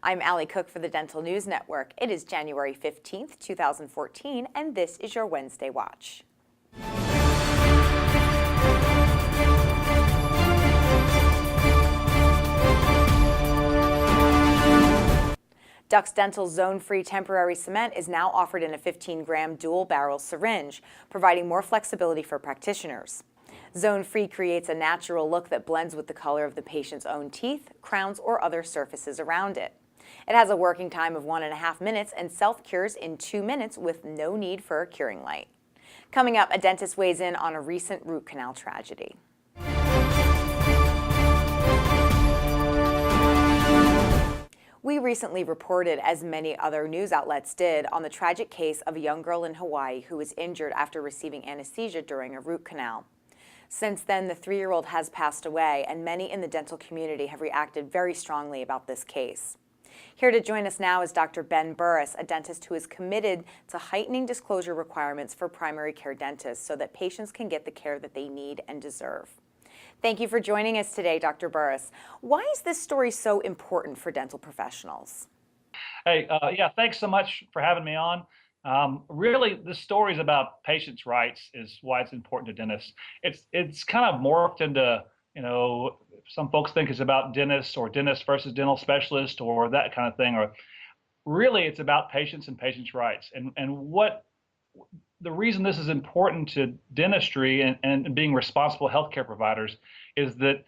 I'm Allie Cook for the Dental News Network. It is January 15th, 2014, and this is your Wednesday Watch. Dux Dental's zone-free temporary cement is now offered in a 15-gram dual-barrel syringe, providing more flexibility for practitioners. Zone-free creates a natural look that blends with the color of the patient's own teeth, crowns, or other surfaces around it. It has a working time of 1.5 minutes and self-cures in 2 minutes with no need for a curing light. Coming up, a dentist weighs in on a recent root canal tragedy. We recently reported, as many other news outlets did, on the tragic case of a young girl in Hawaii who was injured after receiving anesthesia during a root canal. Since then, the 3-year-old has passed away, and many in the dental community have reacted very strongly about this case. Here to join us now is Dr. Ben Burris, a dentist who is committed to heightening disclosure requirements for primary care dentists so that patients can get the care that they need and deserve. Thank you for joining us today, Dr. Burris. Why is this story so important for dental professionals? Hey, yeah, thanks so much for having me on. Really, this story is about patients' rights is why it's important to dentists. It's kind of morphed into, some folks think it's about dentists or dentists versus dental specialists or that kind of thing. Or really, it's about patients and patients' rights. And what the reason this is important to dentistry and being responsible healthcare providers is that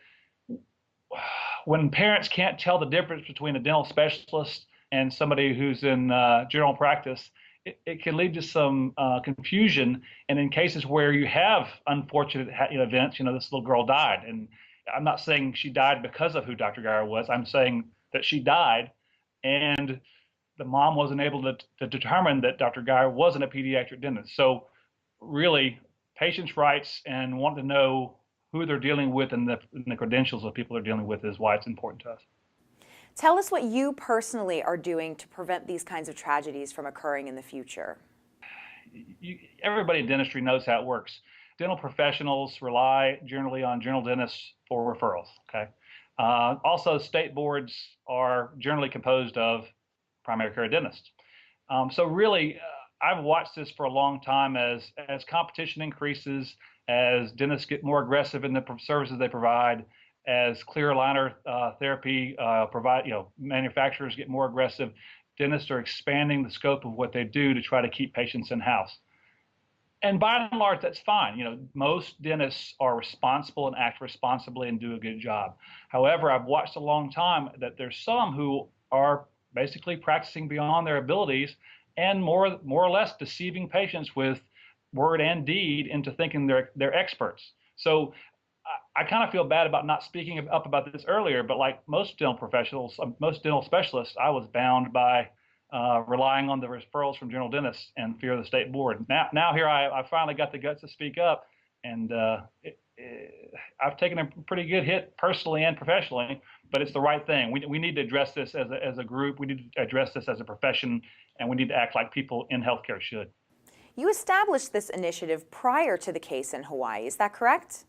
when parents can't tell the difference between a dental specialist and somebody who's in general practice, it can lead to some confusion. And in cases where you have unfortunate events, this little girl died. And I'm not saying she died because of who Dr. Geyer was. I'm saying that she died and the mom wasn't able to determine that Dr. Geyer wasn't a pediatric dentist. So really, patients' rights and wanting to know who they're dealing with and the credentials of people they're dealing with is why it's important to us. Tell us what you personally are doing to prevent these kinds of tragedies from occurring in the future. Everybody in dentistry knows how it works. Dental professionals rely generally on general dentists for referrals. Okay. Also, state boards are generally composed of primary care dentists. So really, I've watched this for a long time as competition increases, as dentists get more aggressive in the services they provide, as clear aligner therapy manufacturers get more aggressive, dentists are expanding the scope of what they do to try to keep patients in-house. And by and large, that's fine. Most dentists are responsible and act responsibly and do a good job. However, I've watched a long time that there's some who are basically practicing beyond their abilities and more or less deceiving patients with word and deed into thinking they're experts. So I kind of feel bad about not speaking up about this earlier, but like most dental professionals, most dental specialists, I was bound by relying on the referrals from general dentists and fear of the state board. Now here I finally got the guts to speak up, and I've taken a pretty good hit personally and professionally, but it's the right thing. We need to address this as a group. We need to address this as a profession, and we need to act like people in healthcare should. You established this initiative prior to the case in Hawaii, is that correct?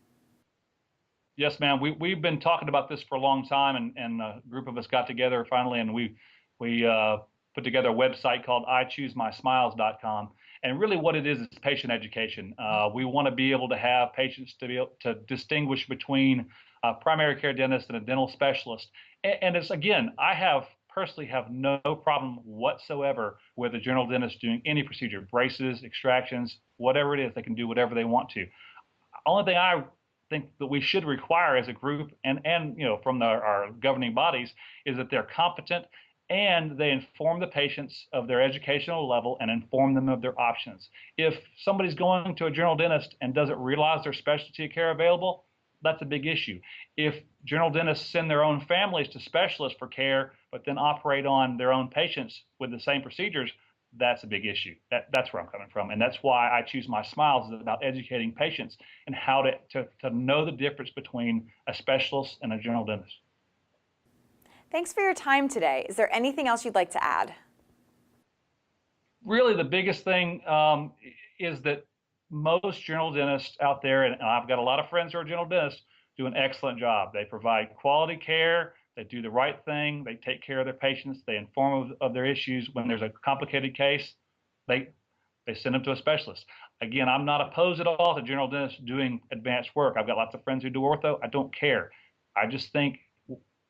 Yes, ma'am. We've been talking about this for a long time, and a group of us got together finally, and we put together a website called ichoosemysmiles.com. And really what it is patient education. We want to be able to have patients to be able to distinguish between a primary care dentist and a dental specialist. And it's, again, I personally have no problem whatsoever with a general dentist doing any procedure, braces, extractions, whatever it is. They can do whatever they want to. Only thing I think that we should require as a group and from our governing bodies is that they're competent and they inform the patients of their educational level and inform them of their options. If somebody's going to a general dentist and doesn't realize there's specialty care available, that's a big issue. If general dentists send their own families to specialists for care, but then operate on their own patients with the same procedures, that's a big issue. That's where I'm coming from. And that's why I Choose My Smiles is about educating patients and how to know the difference between a specialist and a general dentist. Thanks for your time today. Is there anything else you'd like to add? Really, the biggest thing is that most general dentists out there, and I've got a lot of friends who are general dentists, do an excellent job. They provide quality care. They do the right thing. They take care of their patients. They inform of their issues. When there's a complicated case, they send them to a specialist. Again, I'm not opposed at all to general dentists doing advanced work. I've got lots of friends who do ortho. I don't care. I just think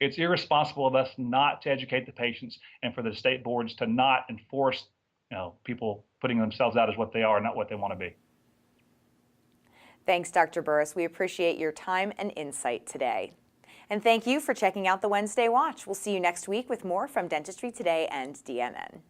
it's irresponsible of us not to educate the patients and for the state boards to not enforce, people putting themselves out as what they are, not what they want to be. Thanks, Dr. Burris. We appreciate your time and insight today. And thank you for checking out the Wednesday Watch. We'll see you next week with more from Dentistry Today and DNN.